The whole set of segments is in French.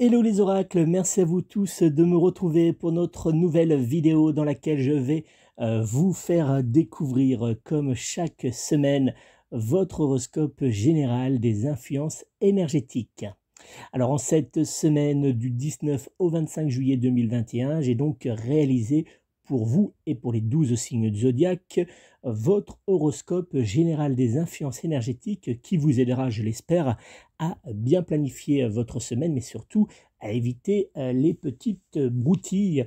Hello les oracles, merci à vous tous de me retrouver pour notre nouvelle vidéo dans laquelle je vais vous faire découvrir, comme chaque semaine, votre horoscope général des influences énergétiques. Alors en cette semaine du 19 au 25 juillet 2021, j'ai donc réalisé pour vous et pour les 12 signes du zodiaque votre horoscope général des influences énergétiques qui vous aidera, je l'espère, à bien planifier votre semaine, mais surtout à éviter les petites broutilles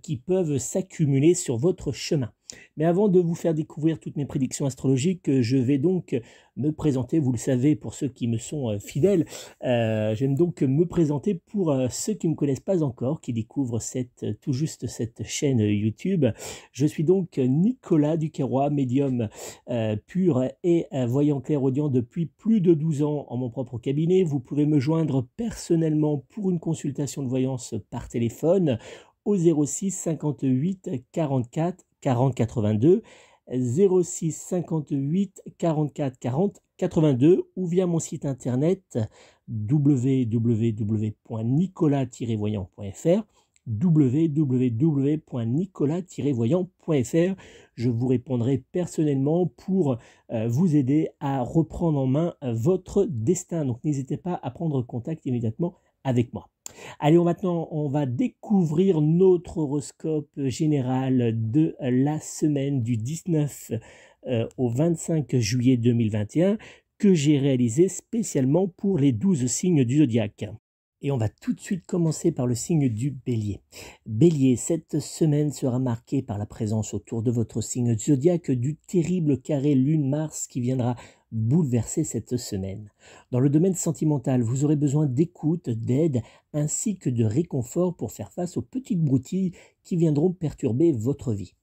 qui peuvent s'accumuler sur votre chemin. Mais avant de vous faire découvrir toutes mes prédictions astrologiques, je vais donc me présenter, vous le savez pour ceux qui me sont fidèles. J'aime donc me présenter pour ceux qui ne me connaissent pas encore, qui découvrent tout juste cette chaîne YouTube. Je suis donc Nicolas Duquerrois, médium pur et voyant clairaudient depuis plus de 12 ans en mon propre cabinet. Vous pouvez me joindre personnellement pour une consultation de voyance par téléphone au 06 58 44 40 82. 06 58 44 40 82 ou via mon site internet www.nicolas-voyant.fr www.nicolas-voyant.fr. Je vous répondrai personnellement pour vous aider à reprendre en main votre destin. Donc n'hésitez pas à prendre contact immédiatement avec moi. Allez, maintenant, on va découvrir notre horoscope général de la semaine du 19 au 25 juillet 2021 que j'ai réalisé spécialement pour les 12 signes du zodiaque. Et on va tout de suite commencer par le signe du Bélier. Bélier, cette semaine sera marquée par la présence autour de votre signe du zodiaque du terrible carré Lune-Mars qui viendra bouleverser cette semaine. Dans le domaine sentimental, vous aurez besoin d'écoute, d'aide, ainsi que de réconfort pour faire face aux petites broutilles qui viendront perturber votre vie.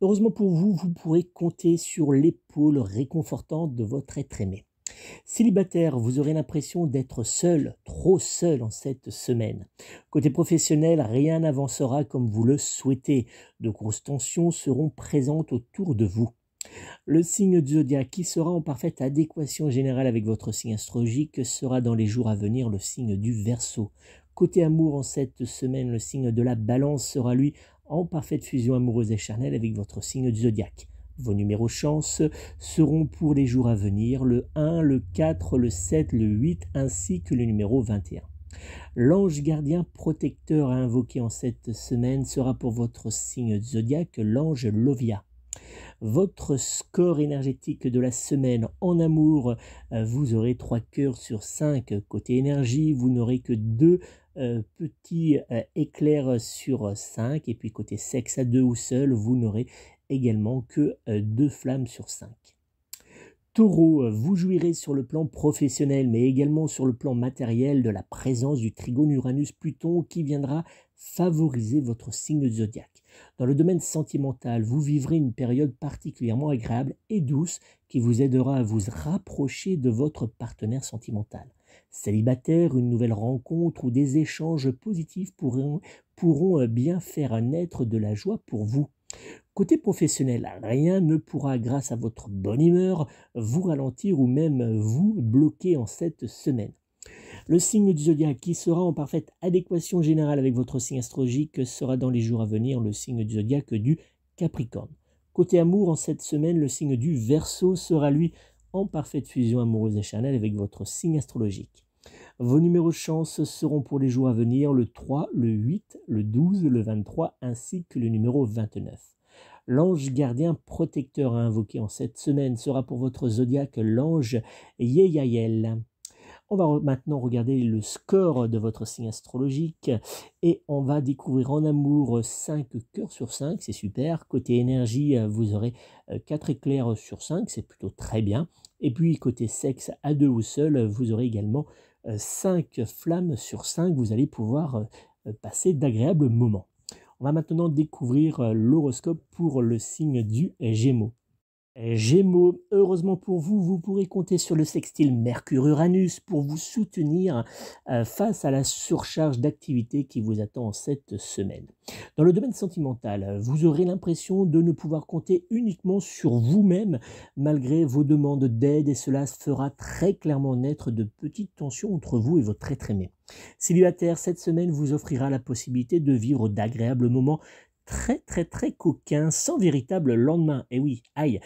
Heureusement pour vous, vous pourrez compter sur l'épaule réconfortante de votre être aimé. Célibataire, vous aurez l'impression d'être seul, trop seul en cette semaine. Côté professionnel, rien n'avancera comme vous le souhaitez. De grosses tensions seront présentes autour de vous. Le signe du zodiaque qui sera en parfaite adéquation générale avec votre signe astrologique sera dans les jours à venir le signe du Verseau. Côté amour, en cette semaine, le signe de la Balance sera lui en parfaite fusion amoureuse et charnelle avec votre signe du zodiaque. Vos numéros chance seront pour les jours à venir le 1, le 4, le 7, le 8 ainsi que le numéro 21. L'ange gardien protecteur à invoquer en cette semaine sera pour votre signe zodiaque l'ange Lovia. Votre score énergétique de la semaine en amour, vous aurez 3 cœurs sur 5. Côté énergie, vous n'aurez que 2 petits éclairs sur 5. Et puis côté sexe à 2 ou seul, vous n'aurez également que 2 flammes sur 5. Taureau, vous jouirez sur le plan professionnel, mais également sur le plan matériel de la présence du trigone Uranus-Pluton qui viendra favoriser votre signe zodiaque. Dans le domaine sentimental, vous vivrez une période particulièrement agréable et douce qui vous aidera à vous rapprocher de votre partenaire sentimental. Célibataire, une nouvelle rencontre ou des échanges positifs pourront bien faire naître de la joie pour vous. Côté professionnel, rien ne pourra, grâce à votre bonne humeur, vous ralentir ou même vous bloquer en cette semaine. Le signe du zodiaque qui sera en parfaite adéquation générale avec votre signe astrologique sera dans les jours à venir le signe du zodiaque du Capricorne. Côté amour, en cette semaine, le signe du Verseau sera lui en parfaite fusion amoureuse et charnelle avec votre signe astrologique. Vos numéros de chance seront pour les jours à venir le 3, le 8, le 12, le 23 ainsi que le numéro 29. L'ange gardien protecteur à invoquer en cette semaine sera pour votre zodiaque l'ange Yeyael. On va maintenant regarder le score de votre signe astrologique et on va découvrir en amour 5 cœurs sur 5, c'est super. Côté énergie, vous aurez 4 éclairs sur 5, c'est plutôt très bien. Et puis côté sexe, à 2 ou seul, vous aurez également 5 flammes sur 5, vous allez pouvoir passer d'agréables moments. On va maintenant découvrir l'horoscope pour le signe du Gémeaux. Gémeaux, heureusement pour vous, vous pourrez compter sur le sextile Mercure-Uranus pour vous soutenir face à la surcharge d'activité qui vous attend en cette semaine. Dans le domaine sentimental, vous aurez l'impression de ne pouvoir compter uniquement sur vous-même malgré vos demandes d'aide et cela fera très clairement naître de petites tensions entre vous et votre être aimé. Célibataire, cette semaine vous offrira la possibilité de vivre d'agréables moments très coquins sans véritable lendemain. Et oui, aïe.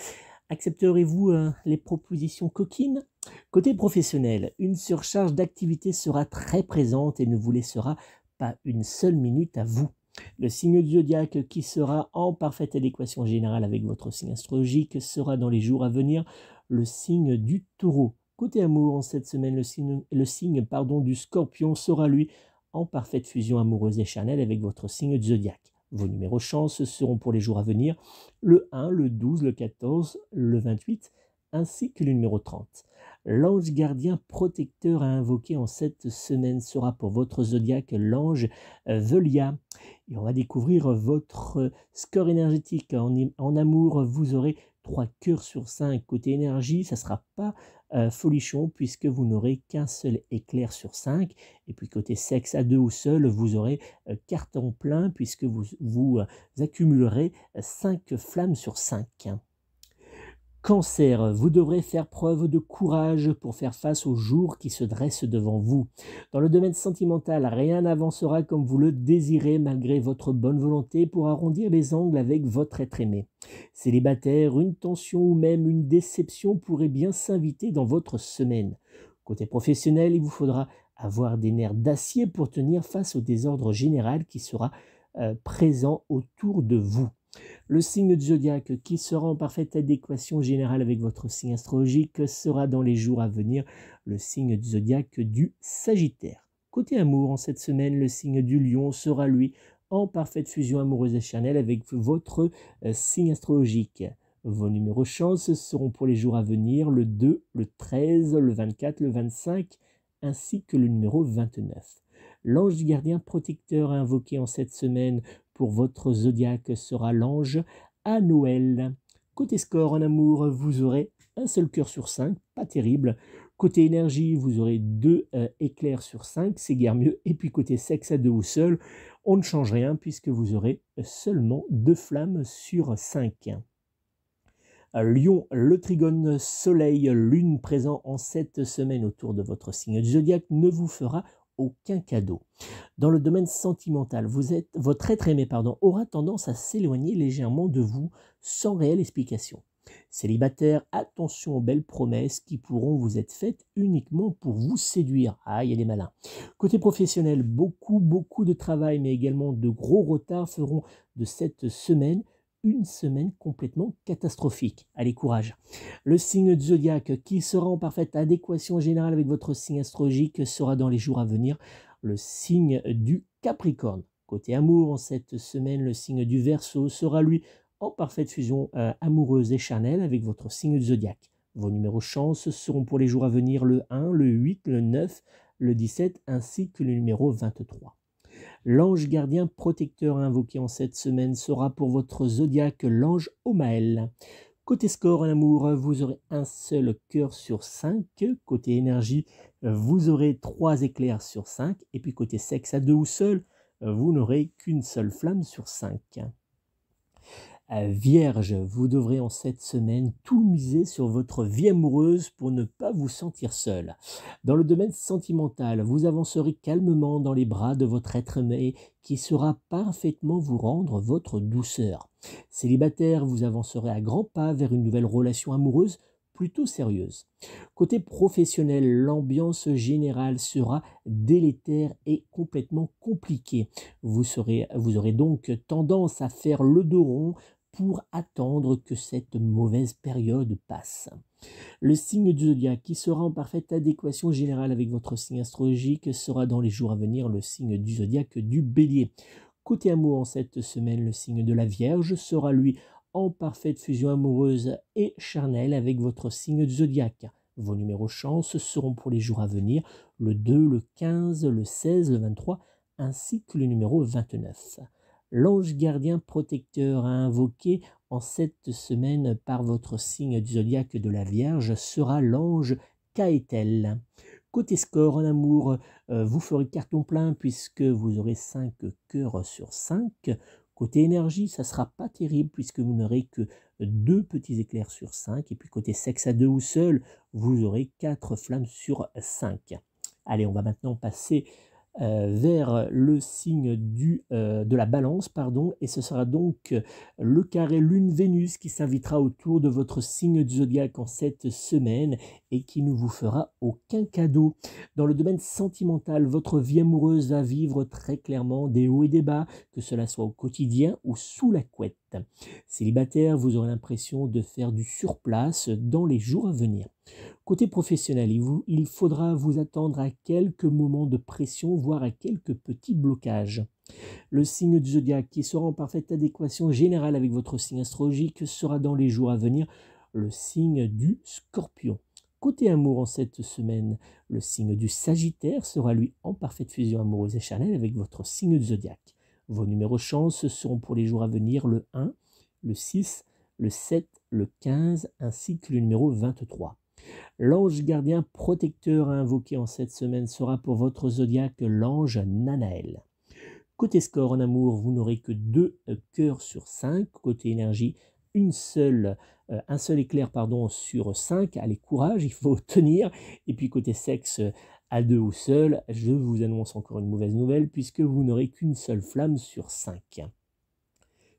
Accepterez-vous les propositions coquines? Côté professionnel, une surcharge d'activité sera très présente et ne vous laissera pas une seule minute à vous. Le signe du zodiaque qui sera en parfaite adéquation générale avec votre signe astrologique sera dans les jours à venir le signe du taureau. Côté amour, en cette semaine, le signe du scorpion sera lui en parfaite fusion amoureuse et charnelle avec votre signe du zodiaque. Vos numéros chance seront pour les jours à venir le 1, le 12, le 14, le 28 ainsi que le numéro 30. L'ange gardien protecteur à invoquer en cette semaine sera pour votre zodiaque l'ange Velia. Et on va découvrir votre score énergétique. En amour, vous aurez 3 cœurs sur 5. Côté énergie, ça ne sera pas folichon puisque vous n'aurez qu'un seul éclair sur 5. Et puis côté sexe à deux ou seul, vous aurez carton plein puisque vous accumulerez 5 flammes sur 5. Cancer, vous devrez faire preuve de courage pour faire face aux jours qui se dressent devant vous. Dans le domaine sentimental, rien n'avancera comme vous le désirez malgré votre bonne volonté pour arrondir les angles avec votre être aimé. Célibataire, une tension ou même une déception pourrait bien s'inviter dans votre semaine. Côté professionnel, il vous faudra avoir des nerfs d'acier pour tenir face au désordre général qui sera présent autour de vous. Le signe du zodiaque qui sera en parfaite adéquation générale avec votre signe astrologique sera dans les jours à venir le signe du zodiaque du Sagittaire. Côté amour, en cette semaine, le signe du Lion sera lui en parfaite fusion amoureuse et charnelle avec votre signe astrologique. Vos numéros chance seront pour les jours à venir le 2, le 13, le 24, le 25 ainsi que le numéro 29. L'ange gardien protecteur invoqué en cette semaine pour votre zodiaque sera l'ange à Noël. Côté score en amour, vous aurez un seul cœur sur 5, pas terrible. Côté énergie, vous aurez 2 éclairs sur 5, c'est guère mieux. Et puis côté sexe à deux ou seul, on ne change rien puisque vous aurez seulement 2 flammes sur 5. Lion, le trigone soleil-lune présent en cette semaine autour de votre signe du zodiaque ne vous fera aucun cadeau. Dans le domaine sentimental, votre être aimé aura tendance à s'éloigner légèrement de vous sans réelle explication. Célibataire, attention aux belles promesses qui pourront vous être faites uniquement pour vous séduire. Ah, il y a des malins. Côté professionnel, beaucoup de travail mais également de gros retards feront de cette semaine une semaine complètement catastrophique. Allez, courage. Le signe du zodiaque qui sera en parfaite adéquation générale avec votre signe astrologique sera dans les jours à venir le signe du Capricorne. Côté amour, en cette semaine, le signe du Verseau sera lui en parfaite fusion amoureuse et charnelle avec votre signe du zodiaque. Vos numéros chance seront pour les jours à venir le 1, le 8, le 9, le 17 ainsi que le numéro 23. L'ange gardien protecteur invoqué en cette semaine sera pour votre zodiaque l'ange Omaël. Côté score en amour, vous aurez un seul cœur sur 5. Côté énergie, vous aurez 3 éclairs sur 5. Et puis côté sexe à deux ou seul, vous n'aurez qu'une seule flamme sur 5. Vierge, vous devrez en cette semaine tout miser sur votre vie amoureuse pour ne pas vous sentir seul. Dans le domaine sentimental, vous avancerez calmement dans les bras de votre être aimé qui saura parfaitement vous rendre votre douceur. Célibataire, vous avancerez à grands pas vers une nouvelle relation amoureuse plutôt sérieuse. Côté professionnel, l'ambiance générale sera délétère et complètement compliquée. Vous aurez donc tendance à faire le dos rond pour attendre que cette mauvaise période passe. Le signe du zodiaque qui sera en parfaite adéquation générale avec votre signe astrologique sera dans les jours à venir le signe du zodiaque du Bélier. Côté amour, en cette semaine, le signe de la Vierge sera lui en parfaite fusion amoureuse et charnelle avec votre signe du zodiaque. Vos numéros chance seront pour les jours à venir le 2, le 15, le 16, le 23 ainsi que le numéro 29. L'ange gardien protecteur à invoquer en cette semaine par votre signe du zodiaque de la Vierge sera l'ange Caëtel. Côté score en amour, vous ferez carton plein puisque vous aurez 5 cœurs sur 5. Côté énergie, ça ne sera pas terrible puisque vous n'aurez que 2 petits éclairs sur 5. Et puis côté sexe à 2 ou seul, vous aurez 4 flammes sur 5. Allez, on va maintenant passer vers le signe de la balance, pardon, et ce sera donc le carré Lune-Vénus qui s'invitera autour de votre signe du zodiaque en cette semaine et qui ne vous fera aucun cadeau. Dans le domaine sentimental, votre vie amoureuse va vivre très clairement des hauts et des bas, que cela soit au quotidien ou sous la couette. Célibataire, vous aurez l'impression de faire du surplace dans les jours à venir. Côté professionnel, il faudra vous attendre à quelques moments de pression, voire à quelques petits blocages. Le signe du zodiaque qui sera en parfaite adéquation générale avec votre signe astrologique sera dans les jours à venir le signe du Scorpion. Côté amour en cette semaine, le signe du Sagittaire sera lui en parfaite fusion amoureuse et charnelle avec votre signe du zodiaque. Vos numéros chance seront pour les jours à venir le 1, le 6, le 7, le 15 ainsi que le numéro 23. L'ange gardien protecteur à invoquer en cette semaine sera pour votre zodiaque l'ange Nanaël. Côté score en amour, vous n'aurez que 2 cœurs sur 5. Côté énergie, un seul éclair sur 5. Allez, courage, il faut tenir. Et puis côté sexe, à 2 ou seul, je vous annonce encore une mauvaise nouvelle puisque vous n'aurez qu'une seule flamme sur 5.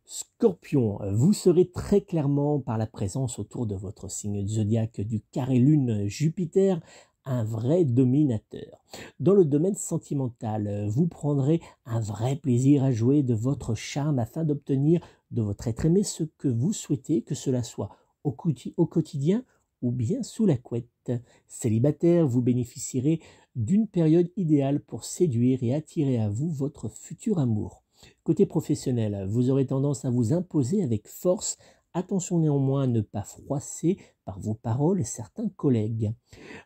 Scorpion, vous serez très clairement par la présence autour de votre signe zodiaque du carré lune Jupiter un vrai dominateur. Dans le domaine sentimental, vous prendrez un vrai plaisir à jouer de votre charme afin d'obtenir de votre être aimé ce que vous souhaitez, que cela soit au quotidien ou bien sous la couette. Célibataire, vous bénéficierez d'une période idéale pour séduire et attirer à vous votre futur amour. Côté professionnel, vous aurez tendance à vous imposer avec force. Attention néanmoins à ne pas froisser par vos paroles certains collègues.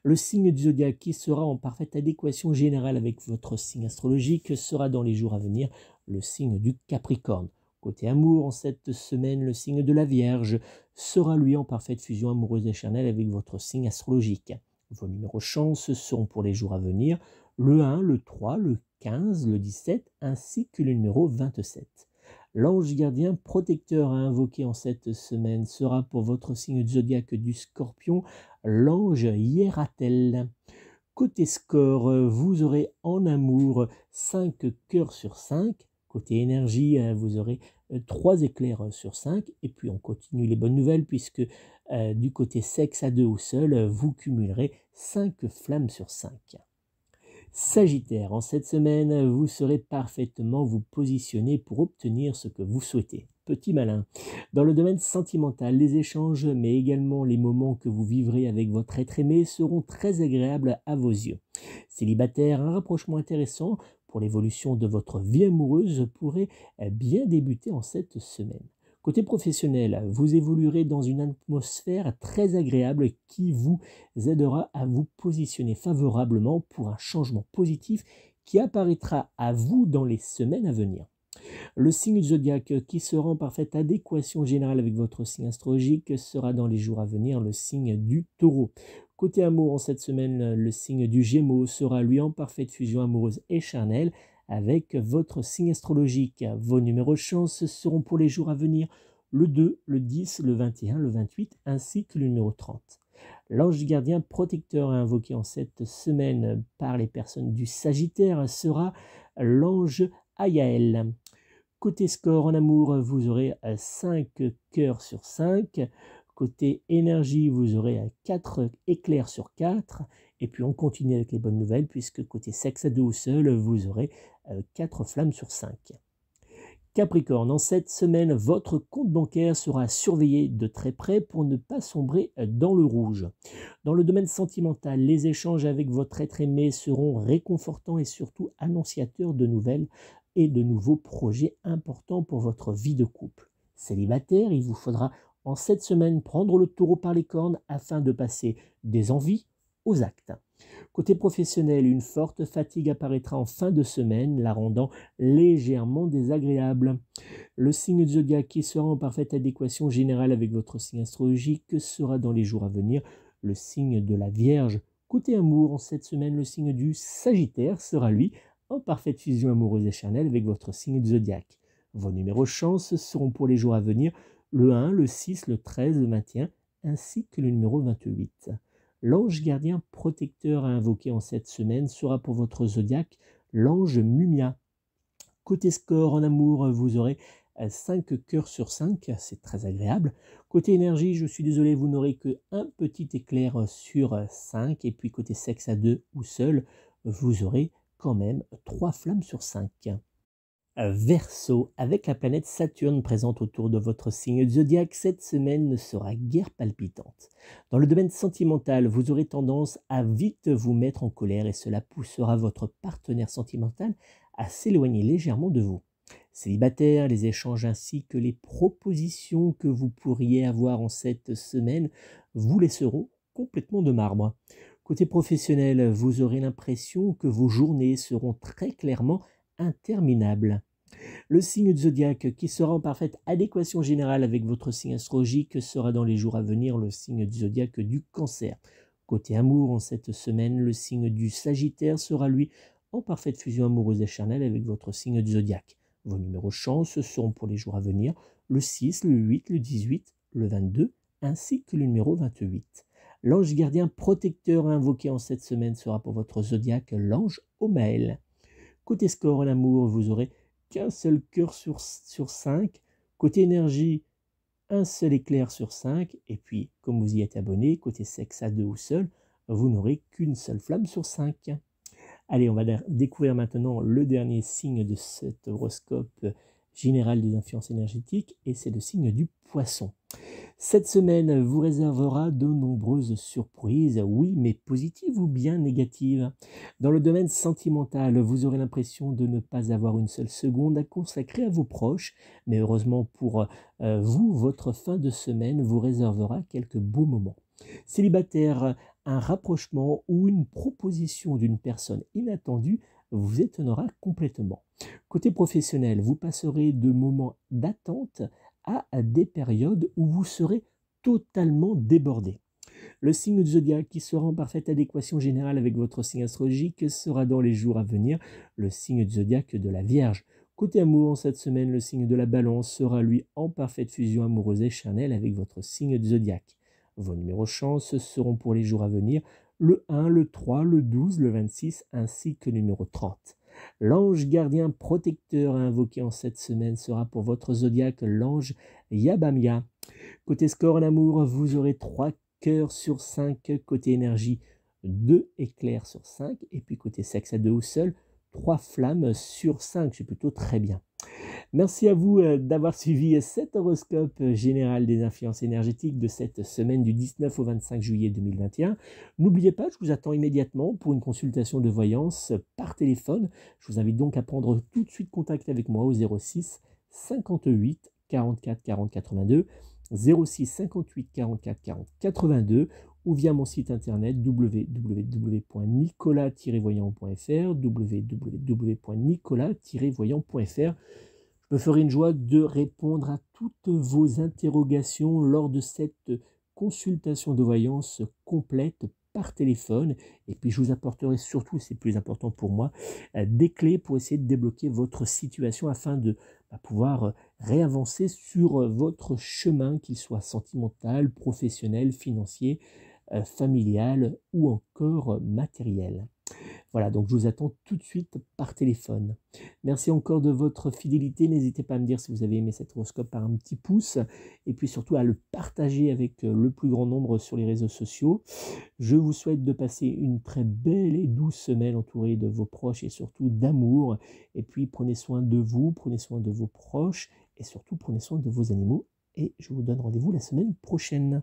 Le signe du zodiaque qui sera en parfaite adéquation générale avec votre signe astrologique sera dans les jours à venir le signe du Capricorne. Côté amour, en cette semaine, le signe de la Vierge sera lui en parfaite fusion amoureuse et charnelle avec votre signe astrologique. Vos numéros chance seront pour les jours à venir le 1, le 3, le 15, le 17 ainsi que le numéro 27. L'ange gardien protecteur à invoquer en cette semaine sera pour votre signe du zodiaque du Scorpion l'ange Hiératel. Côté score, vous aurez en amour 5 cœurs sur 5. Côté énergie, vous aurez 3 éclairs sur 5. Et puis on continue les bonnes nouvelles puisque du côté sexe à 2 ou seul, vous cumulerez 5 flammes sur 5. Sagittaire, en cette semaine, vous saurez parfaitement vous positionner pour obtenir ce que vous souhaitez. Petit malin. Dans le domaine sentimental, les échanges, mais également les moments que vous vivrez avec votre être aimé seront très agréables à vos yeux. Célibataire, un rapprochement intéressant pour l'évolution de votre vie amoureuse pourrait bien débuter en cette semaine. Côté professionnel, vous évoluerez dans une atmosphère très agréable qui vous aidera à vous positionner favorablement pour un changement positif qui apparaîtra à vous dans les semaines à venir. Le signe du zodiaque qui sera en parfaite adéquation générale avec votre signe astrologique sera dans les jours à venir le signe du Taureau. Côté amour en cette semaine, le signe du Gémeaux sera lui en parfaite fusion amoureuse et charnelle avec votre signe astrologique. Vos numéros chance seront pour les jours à venir le 2, le 10, le 21, le 28 ainsi que le numéro 30. L'ange gardien protecteur à invoquer en cette semaine par les personnes du Sagittaire sera l'ange Ayaël. Côté score en amour, vous aurez 5 cœurs sur 5. Côté énergie, vous aurez 4 éclairs sur 4. Et puis on continue avec les bonnes nouvelles puisque côté sexe à 2 ou seul, vous aurez 4 flammes sur 5. Capricorne, en cette semaine, votre compte bancaire sera surveillé de très près pour ne pas sombrer dans le rouge. Dans le domaine sentimental, les échanges avec votre être aimé seront réconfortants et surtout annonciateurs de nouvelles et de nouveaux projets importants pour votre vie de couple. Célibataire, il vous faudra en cette semaine prendre le taureau par les cornes afin de passer des envies aux actes. Côté professionnel, une forte fatigue apparaîtra en fin de semaine, la rendant légèrement désagréable. Le signe du zodiaque qui sera en parfaite adéquation générale avec votre signe astrologique sera dans les jours à venir le signe de la Vierge. Côté amour, en cette semaine, le signe du Sagittaire sera lui en parfaite fusion amoureuse et charnelle avec votre signe du zodiaque. Vos numéros chance seront pour les jours à venir le 1, le 6, le 13, le 21 ainsi que le numéro 28. L'ange gardien protecteur à invoquer en cette semaine sera pour votre zodiaque l'ange Mumia. Côté score en amour, vous aurez 5 cœurs sur 5, c'est très agréable. Côté énergie, je suis désolé, vous n'aurez que un petit éclair sur 5. Et puis côté sexe à 2 ou seul, vous aurez quand même 3 flammes sur 5. Verseau, avec la planète Saturne présente autour de votre signe zodiaque, cette semaine ne sera guère palpitante. Dans le domaine sentimental, vous aurez tendance à vite vous mettre en colère et cela poussera votre partenaire sentimental à s'éloigner légèrement de vous. Célibataire, les échanges ainsi que les propositions que vous pourriez avoir en cette semaine vous laisseront complètement de marbre. Côté professionnel, vous aurez l'impression que vos journées seront très clairement interminables. Le signe du zodiaque qui sera en parfaite adéquation générale avec votre signe astrologique sera dans les jours à venir le signe du zodiaque du Cancer. Côté amour, en cette semaine, le signe du Sagittaire sera lui en parfaite fusion amoureuse et charnelle avec votre signe du zodiaque. Vos numéros chance seront pour les jours à venir le 6, le 8, le 18, le 22 ainsi que le numéro 28. L'ange gardien protecteur à invoquer en cette semaine sera pour votre zodiaque l'ange Omaël. Côté score en amour, vous aurez qu'un seul cœur sur 5. Côté énergie, un seul éclair sur 5. Et puis, comme vous y êtes abonné, côté sexe à 2 ou seul, vous n'aurez qu'une seule flamme sur 5. Allez, on va découvrir maintenant le dernier signe de cet horoscope général des influences énergétiques et c'est le signe du Poisson. Cette semaine vous réservera de nombreuses surprises, oui, mais positives ou bien négatives. Dans le domaine sentimental, vous aurez l'impression de ne pas avoir une seule seconde à consacrer à vos proches, mais heureusement pour vous, votre fin de semaine vous réservera quelques beaux moments. Célibataire, un rapprochement ou une proposition d'une personne inattendue vous étonnera complètement. Côté professionnel, vous passerez de moments d'attente à des périodes où vous serez totalement débordé. Le signe du zodiaque qui sera en parfaite adéquation générale avec votre signe astrologique sera dans les jours à venir le signe du zodiaque de la Vierge. Côté amour, cette semaine, le signe de la Balance sera lui en parfaite fusion amoureuse et charnelle avec votre signe du zodiaque. Vos numéros chance seront pour les jours à venir le 1, le 3, le 12, le 26 ainsi que le numéro 30. L'ange gardien protecteur à invoquer en cette semaine sera pour votre zodiaque l'ange Yabamia. Côté score en amour, vous aurez 3 cœurs sur 5. Côté énergie, 2 éclairs sur 5. Et puis côté sexe à 2 ou seul, 3 flammes sur 5. C'est plutôt très bien. Merci à vous d'avoir suivi cet horoscope général des influences énergétiques de cette semaine du 19 au 25 juillet 2021. N'oubliez pas, je vous attends immédiatement pour une consultation de voyance par téléphone. Je vous invite donc à prendre tout de suite contact avec moi au 06 58 44 40 82, 06 58 44 40 82 ou via mon site internet www.nicolas-voyant.fr www.nicolas-voyant.fr. Je me ferai une joie de répondre à toutes vos interrogations lors de cette consultation de voyance complète par téléphone. Et puis je vous apporterai surtout, c'est plus important pour moi, des clés pour essayer de débloquer votre situation afin de pouvoir réavancer sur votre chemin, qu'il soit sentimental, professionnel, financier, familial ou encore matériel. Voilà, donc je vous attends tout de suite par téléphone. Merci encore de votre fidélité. N'hésitez pas à me dire si vous avez aimé cet horoscope par un petit pouce et puis surtout à le partager avec le plus grand nombre sur les réseaux sociaux. Je vous souhaite de passer une très belle et douce semaine entourée de vos proches et surtout d'amour. Et puis prenez soin de vous, prenez soin de vos proches et surtout prenez soin de vos animaux. Et je vous donne rendez-vous la semaine prochaine.